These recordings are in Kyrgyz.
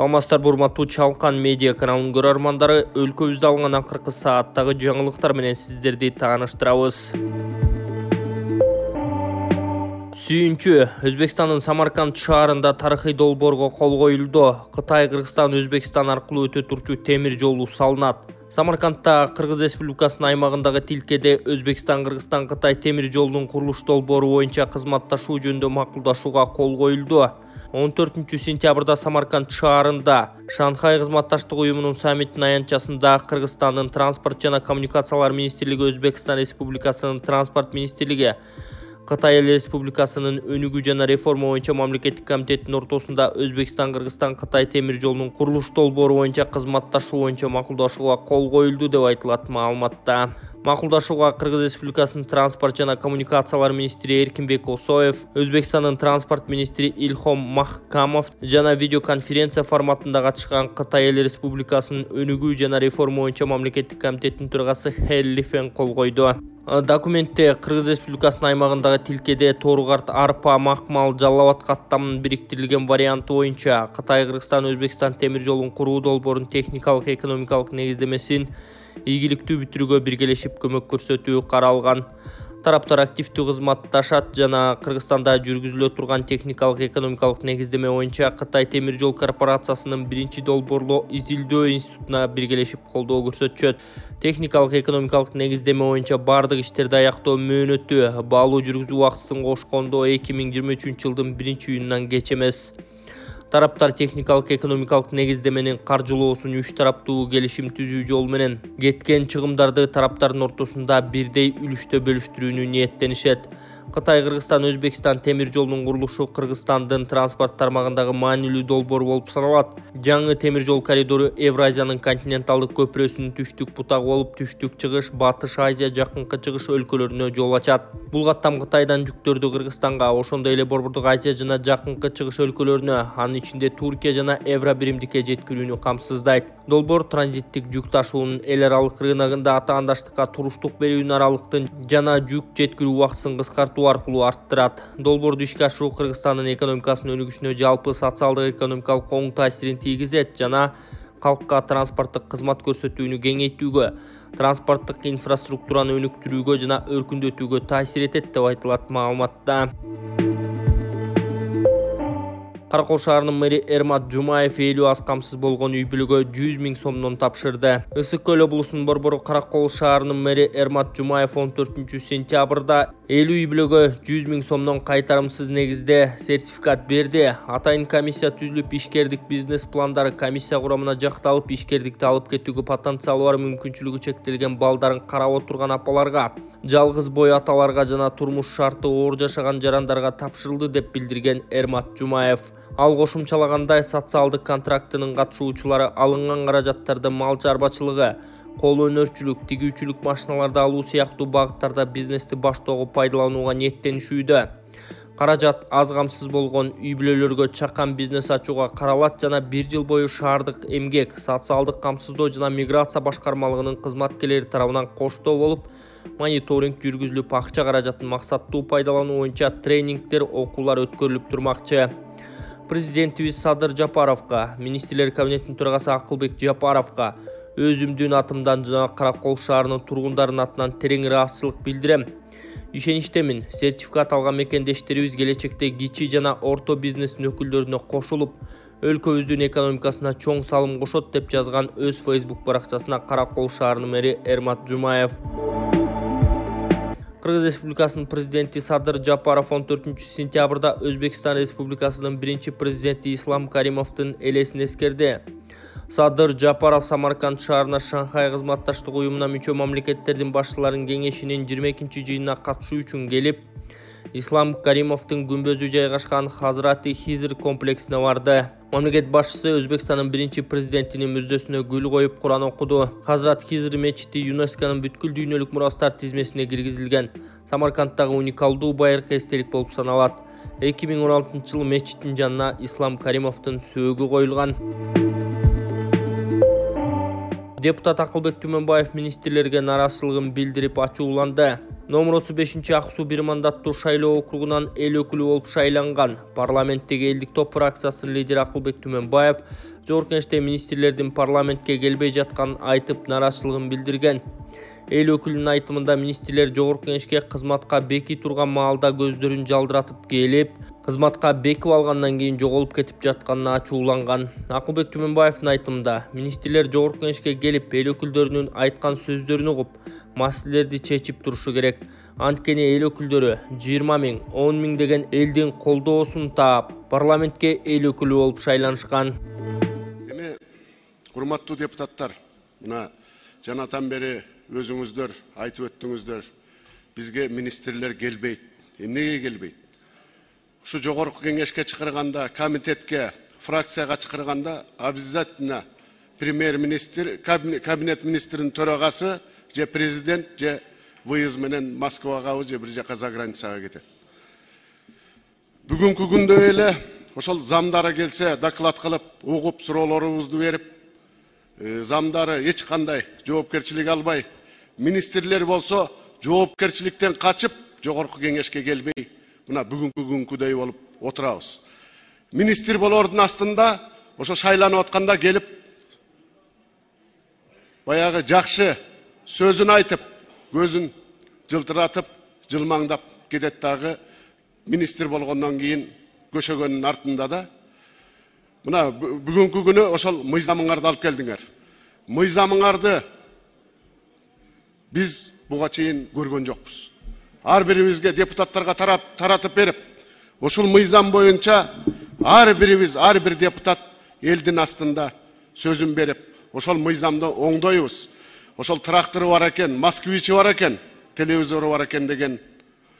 Саламатсыздарбы урматтуу Чалкан медиа каналынын көрөрмандары, өлкөбүздө алынган акыркы сааттагы жаңылыктар менен сиздерди тааныштырабыз. Сүйүнчү, Өзбекстандын Самарканд шаарында тарыхый долбоорго кол коюлду. Кытай, Кыргызстан, Өзбекстан аркылуу өтө турчу темир жолу салынат. Самаркандта Кыргыз Республикасынын аймагындагы тилкеде Өзбекстан, Кыргызстан, Кытай темир жолунун курулуш долбоору боюнча кызматташуу жөнүндө макулдашууга кол коюлду. 14 сентябрда Самарканд шаарында Шанхай кызматташтык уюмунун саммитинин аянтчасында Кыргызстандын транспорт жана коммуникациялар министрлиги, Өзбекстан Республикасынын транспорт министрлиги, Кытай Эл Республикасынын өнүгүү жана реформа боюнча мамлекеттик комитеттин ортосунда Өзбекстан, Кыргызстан, Кытай темир жолунун курулуш долбоору боюнча кызматташуу боюнча макулдашууга кол коюлду деп айтылат маалыматта. Макулдашууга Кыргыз Республикасынын транспорт жана коммуникациялар министри Эркинбек Осоев, Өзбекстандын транспорт министри Илхом Махкамов жана видеоконференция форматында катышкан Кытай Эл Республикасынын өнүгүү жана реформа боюнча мамлекеттик комитеттин төрагасы Хэл Лифен кол койду. Документте Кыргыз Республикасынын аймагындагы тилкеде тооругарт, арпа, макмал, жалал абад каттамынын бириктирилген варианты боюнча Кытай, Кыргызстан, Өзбекстан темир жолун куруу долбоорунун техникалык, экономикалык негиздемесин ийгиликтүү бүтүрүүгө биргелешип көмөк көрсөтүү каралган. Тараптар активдүү кызматташат жана Кыргызстанда жүргүзүлө турган техникалык, экономикалык негиздеме боюнча Кытай темир жол корпорациясынын биринчи долбоорлоо изилдөө институтуна биргелешип колдоо көрсөтүшөт. Техникалык, экономикалык негиздеме боюнча бардык иштерди аяктоо мөөнөтү баалуу жүргүзүү убактысын кошкондо 2023 жылдын 1-июнунан кеч эмес. Тараптар техникалык, экономикалык негиздеменин каржылоосун 3 тараптуу келишим түзүү жол менен кеткен чыгымдарды тараптардын ортосунда бирдей үлүштө бөлүштүрүүнү ниеттенишет. Кытай, Кыргызстан, Өзбекстан темир жолунун курулушу Кыргызстандын транспорт тармагындагы маанилүү долбоор болуп саналат. Жаңы темир жол коридору Евразиянын континенталдык көпүрөсүнүн түштүк бутагы болуп, түштүк чыгыш, Батыш Азия, жакынкы чыгыш өлкөлөрүнө жол ачат. Бул каттам Кытайдан жүктөрдү Кыргызстанга, ошондой эле Борбордук Азия жана жакынкы чыгыш өлкөлөрүнө, анын ичинде Туркия жана Евро биримдикке жеткирүүнү камсыздайт. Долбоор транзиттик жүк ташуунун эл аралык рыногунда атаандаштыкка туруштук берүүнүн аралыктын жана жүк жеткирүү убактысын кыскартуу аркылуу арттырат. Долбоорду ишке ашыруу Кыргызстандын экономикасынын өнүгүшүнө жалпы социалдык экономикалык оң таасирин тийгизет жана калкка транспорттук кызмат көрсөтүүнү кеңейтүүгө, транспорттук инфраструктураны өнүктүрүүгө жана өркүндөтүүгө таасир этет деп айтылат маалыматта. Каракол шаарынын мэри Эрмат Жумаев элүү аз камсыз болгон үй бүлөгө 100 000 сомдон тапшырды. Ысык көл облусунун Борбору Каракол шаарынын мэри Эрмат Жумаев 14 сентябрда элүү үй бүлөгө 100 000 сомдон кайтарымсыз негизде сертификат берди. Атайын комиссия түзүлүп, ишкердик бизнес пландары комиссия курамына жакталып, ишкердикти алып кетүүгө потенциалы бар мүмкүнчүлүгү чектелген балдарын карап отурган апаларга, жалгыз бой аталарга жана турмуш шарты оор жашаган жарандарга тапшырылды деп билдирген Эрмат Жумаев. Ал кошумчалагандай, социалдык контрактынын катышуучулары алынган каражаттарды мал чарбачылыгы, кол өнөрчүлүк, тигүүчүлүк машиналарды алуу сыяктуу багыттарда бизнести баштоого пайдаланууга ниеттенишүүдө. Каражат аз камсыз болгон үй бүлөлөргө чакан бизнес ачууга каралат жана 1 жыл бою шаардык эмгек, социалдык камсыздоо жана миграция башкармалыгынын кызматкерлери тарабынан коштоо болуп, мониторинг жүргүзүлүп, акча каражатын максаттуу пайдалануу боюнча тренингдер, окуулар өткөрүлүп турмакчы. Президентибиз Садыр Жапаровго, министрлер кабинетинин төрагасы Акылбек Жапаровго өзүмдүн атымдан жана Каракол шаарынын тургундарынын атынан терең ыраазычылык билдирем. Ишеничтемин, сертификат алган мекендештерибиз келечекте кичи жана орто бизнестин өкүлдөрүнө кошулуп, өлкөбүздүн экономикасына чоң салым кошот деп жазган өз Facebook баракчасына Каракол шаарынын мэри Эрмат Жумаев. Кыргыз Республикасынын президенти Садыр Жапаров 14 сентябрда Өзбекстан Республикасынын биринчи президенти Ислам Каримовдун элесин эскерди. Садыр Жапаров Самарканд шаарына Шанхай кызматташтык уюмуна мүчө мамлекеттердин башчыларынын кеңешинин 22 жыйынына катышуу үчүн келип, Ислам Каримовдун күмбөзү жайгашкан Хазрати Хизр комплексине барды. Мамлекет башчысы Өзбекстандын биринчи президентинин мүрзөсүнө гүл коюп Куран окуду. Хазрат Хизр мечити ЮНЕСКОнун бүткүл дүйнөлүк мурастар тизмесине киргизилген. Самаркандтагы уникалдуу байыркы эстелик болуп саналат. 2016 жылы мечиттин жанына Ислам Каримовдун сөөгү коюлган. Депутат Акылбек Түмөнбаев министрлерге наразылыгын билдирип ачууланды. Номер 35 Ак Суу бир мандаттуу шайлоо округунан эл өкүлү болуп шайланган парламенттеги элдик топ фракциясынын лидери Акылбек Түмөнбаев Жогорку Кеңеште министрлердин парламентке келбей жатканын айтып наразылыгын билдирген. Эл өкүлүнүн айтымында министрлер Жогорку Кеңешке кызматка беки турган маалда көздөрүн жалдыратып келип, кызматка бекип алгандан кийин жоголуп кетип жатканына ачууланган. Акылбек Түмөнбаевдин айтымында министрлер Жогорку Кеңешке келип, эл өкүлдөрүнүн айткан сөздөрүн угуп, маселелерди чечип турушу керек. Анткени эл өкүлдөрү 20 000, 10 000 деген элдин колдоосун таап, парламентке эл өкүлү болуп шайланышкан. Эми урматтуу депутаттар, мына жанатан бери өзүңүздөр айтып өттүңүздөр, бизге министрлер келбейт. Эмнеге келбейт? Ушу Жогорку Кеңешке чакырганда, комитетке, фракцияга чакырганда обязательно премьер-министр, кабинет министринин төрагасы, же президент, же выезд менен Москвага же бир жака за границага кетет. Бүгүнкү күндө эле ошол замдары келсе, доклад кылып, угуп, суроолорубузду берип, замдары эч кандай жоопкерчилик албай, министрлер болсо жоопкерчиликтен качып, Жогорку Кеңешке келбей, мына бүгүнкү күнкүдөй болуп отурабыз. Министр болордун астында ошо шайланып атканда келип, баягы жакшы сөзүн айтып, көзүн жылтыратып, жылмаңдап кетет дагы министр болгондон кийин көшөгөнүн артында да. Мына бүгүнкү күнү ошол мыйзамыңарды алып келдиңер. Мыйзамыңарды биз буга чейин көргөн жокпуз. Ар бирибизге депутаттарга таратып берип, ошол мыйзам боюнча ар бирибиз, ар бир депутат элдин астында сөзүн берип, ошол мыйзамды оңдойбуз. Ошол трактору бар экен, москвичи бар экен, телевизору бар экен деген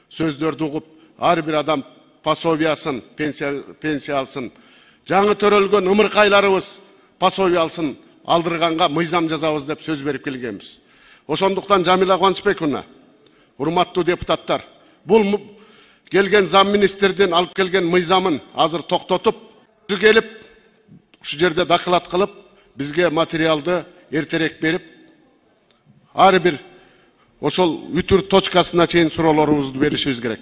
сөздөрдү угуп, ар бир адам пособиясын, пенсия алсын. Жаңы төрөлгөн ымыркайларыбыз пособия алсын, алдырганга мыйзам жазабыз деп сөз берип келгенбиз. Ошондуктан Жамила Кубанычбековна, урматтуу депутаттар, бул келген зам министрдин алып келген мыйзамын азыр токтотуп, келип, ушу жерде доклад кылып, бизге материалды эртерээк берип, ар бир ошол үтүр точкасына чейин суроолорубузду беришибиз керек.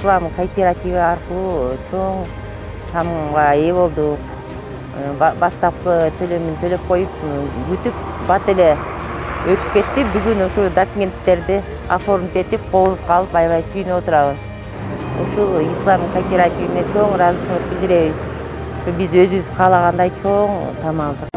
Ислам кооперативи аркылуу чоң тамга ээ болдук. Баштапкы төлөмүн төлөп коюп, күтүп, бат эле өтүп кетти. Бүгүн ушу документтерди оформить этип, колубузга алып, аябай сүйүнүп отурабыз. Ушул Ислам кооперативине чоң ыраазычылык билдиребиз. Биз өзүбүз каалагандай чоң там алдык.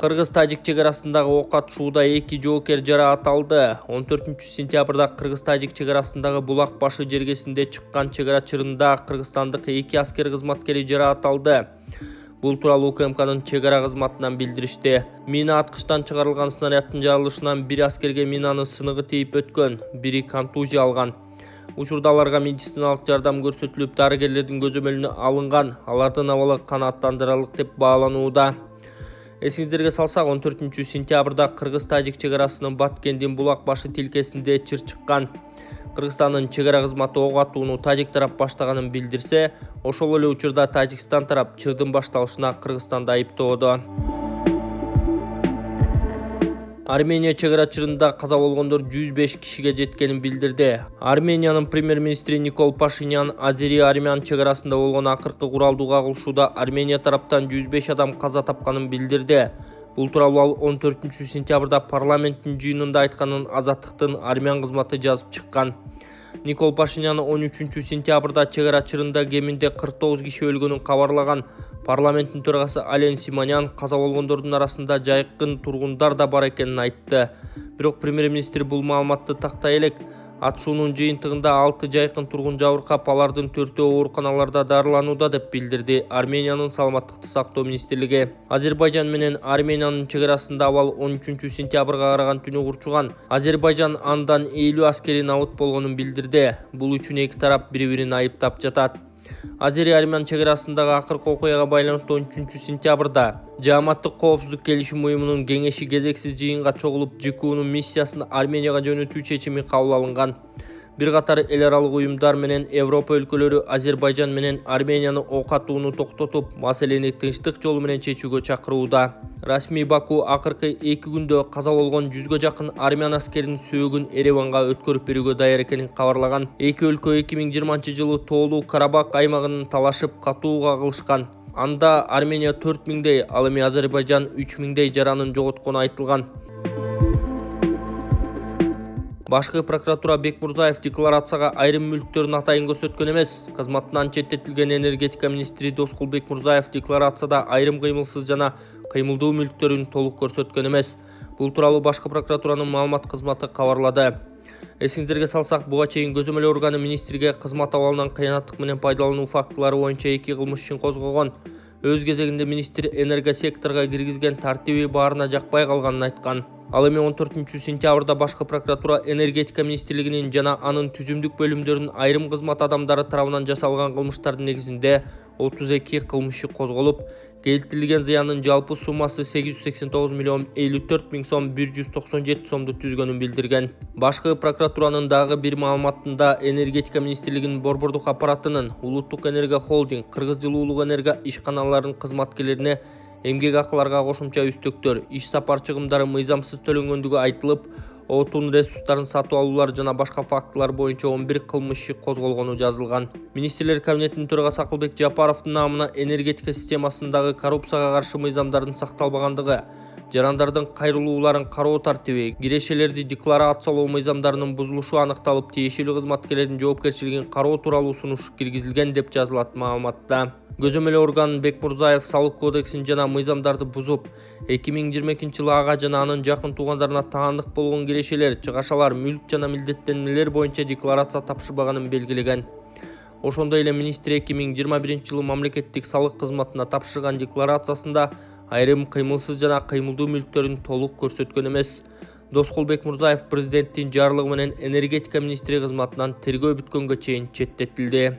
Кыргыз-Тажик чегарасындагы ок атышууда 2 жоокер жараат алды. 14-сентябрда Кыргыз-Тажик чегарасындагы Булак башы жергесинде чыккан чегара чырында кыргызстандык 2 аскер кызматкери жараат алды. Бул тууралуу УКМКнын чегара кызматынан билдиришти. Мина аткычтан чыгарылган снаряддын жарылышынан 1 аскерге минанын сыныгы тийип өткөн, бири контузия алган. Учурда аларга медициналык жардам көрсөтүлүп, дарыгерлердин көзөмөлүнө алынган. Алардын абалы канааттандырарлык деп бааланууда. Эсиңиздерге салсак, 14-сентябрда Кыргыз-Тажик чегарасынын Баткендин Булак башы тилкесинде чыр чыккан. Кыргызстандын чегара кызматы ок атууну Тажик тарап баштаганын билдирсе, ошол эле учурда Тажикстан тарап чырдын башталышына Кыргызстанды айыптоодо. Армения чегара чырында каза болгондор 105 кишиге жеткенин билдирди. Армениянын премьер-министри Никол Пашинян Азери-Армян чегарасында болгон акыркы куралдуу кагылышууда Армения тараптан 105 адам каза тапканын билдирди. Бул тууралуу ал 14-сентябрда парламенттин жыйынында айтканын Азаттыктын армян кызматы жазып чыккан. Никол Пашинян 13-сентябрда чегара чырында кеминде 49 киши өлгөнүн кабарлаган. Парламенттин төрагасы Ален Симонян каза болгондордун арасында жайкын тургундар да бар экенин айтты. Бирок премьер-министр бул маалыматты тактай элек. Атышуунун жыйынтыгында 6 жайкын тургун жабыркап, алардын 4-өө ооруканаларда дарыланууда деп билдирди Армениянын саламаттыкты сактоо министрлиги. Азербайжан менен Армениянын чегарасында абал 13-сентябрга караган түнү урчуган. Азербайжан андан 50 аскери набыт болгонун билдирди. Бул үчүн эки тарап бири-бирин айыптап жатат. Азери-Армян чекарасындагы акыркы окуяга байланыштуу 13-сентябрда Жааматтык коопсуздук келишим уюмунун кеңеши кезексиз жыйынга чогулуп, ЖКУнун миссиясын Арменияга жөнөтүү чечими кабыл алынган. Бир катар эл аралык уюмдар менен Европа өлкөлөрү Азербайжан менен Арменияны ок атууну токтотуп, маселени тынчтык жолу менен чечүүгө чакырууда. Расмий Баку акыркы 2 күндө каза болгон 100га жакын армян аскеринин сөөгүн Ереванга өткөрүп берүүгө даяр экенин кабарлаган. Эки өлкө 2020-жылы Тоолуу Карабак аймагын талашып катуу кагылышкан. Анда Армения 4000дей, ал эми Азербайжан 3000дей жаранын жоготкону айтылган. Башкы прокуратура Бекмурзаев декларацияга айрым мүлктөрүн атайын көрсөткөн эмес. Кызматынан четтетилген энергетика министри Доскул Бекмурзаев декларацияда айрым кыймылсыз жана кыймылдуу мүлктөрүн толук көрсөткөн эмес. Бул тууралуу башкы прокуратуранын маалымат кызматы кабарлады. Эсиңиздерге салсак, буга чейин көзөмөл органы министрге кызмат абалынан кыянаттык менен пайдалануу фактылары боюнча 2 кылмыш ишин козгогон. Өз кезегинде министр энергосекторго киргизген тартиби баарына жакпай калганын айткан. Ал эми 14-сентябрда башкы прокуратура энергетика министрлигинин жана анын түзүмдүк бөлүмдөрүнүн айрым кызмат адамдары тарабынан жасалган кылмыштардын негизинде 32 кылмыш иши козголуп, келтирилген зыяндын жалпы суммасы 889 миллион 54 миң сом 197 сомду түзгөнүн билдирген. Башкы прокуратуранын дагы бир маалыматында энергетика министрлигинин борбордук аппаратынын Улуттук энерго холдинг, Кыргыз жылуулук энерго ишканаларынын кызматкерлерине эмгек акыларга кошумча үстөктөр, иш сапар чыгымдары мыйзамсыз төлөнгөндүгү айтылып, отун ресурстарын сатып алуулар жана башка фактылар боюнча 11 кылмыш иши козголгону жазылган. Министрлер кабинетинин төрагасы Акылбек Жапаровдун намына энергетика системасындагы коррупцияга каршы мыйзамдардын сакталбагандыгы, жарандардын кайрылууларын кароо тартиби, кирешелерди декларациялоо мыйзамдарынын бузулушу аныкталып, тиешелүү кызматкерлердин жоопкерчилигин кароо тууралуу сунуш киргизилген деп жазылат маалыматта. Көзөмөл орган Бекмурзаев салык кодексин жана мыйзамдарды бузуп, 2022-жылы ага жана анын жакын туугандарына таандык болгон кирешелер, чыгашалар, мүлк жана милдеттенмелер боюнча декларация тапшырбаганын белгилеген. Ошондой эле министр 2021-жылы мамлекеттик салык кызматына тапшырган декларациясында айрым кыймылсыз жана кыймылдуу мүлктөрүн толук көрсөткөн эмес. Доскул Бекмурзаев президенттин жарлыгы менен энергетика министри кызматынан тергөө бүткөнгө чейин четтетилди.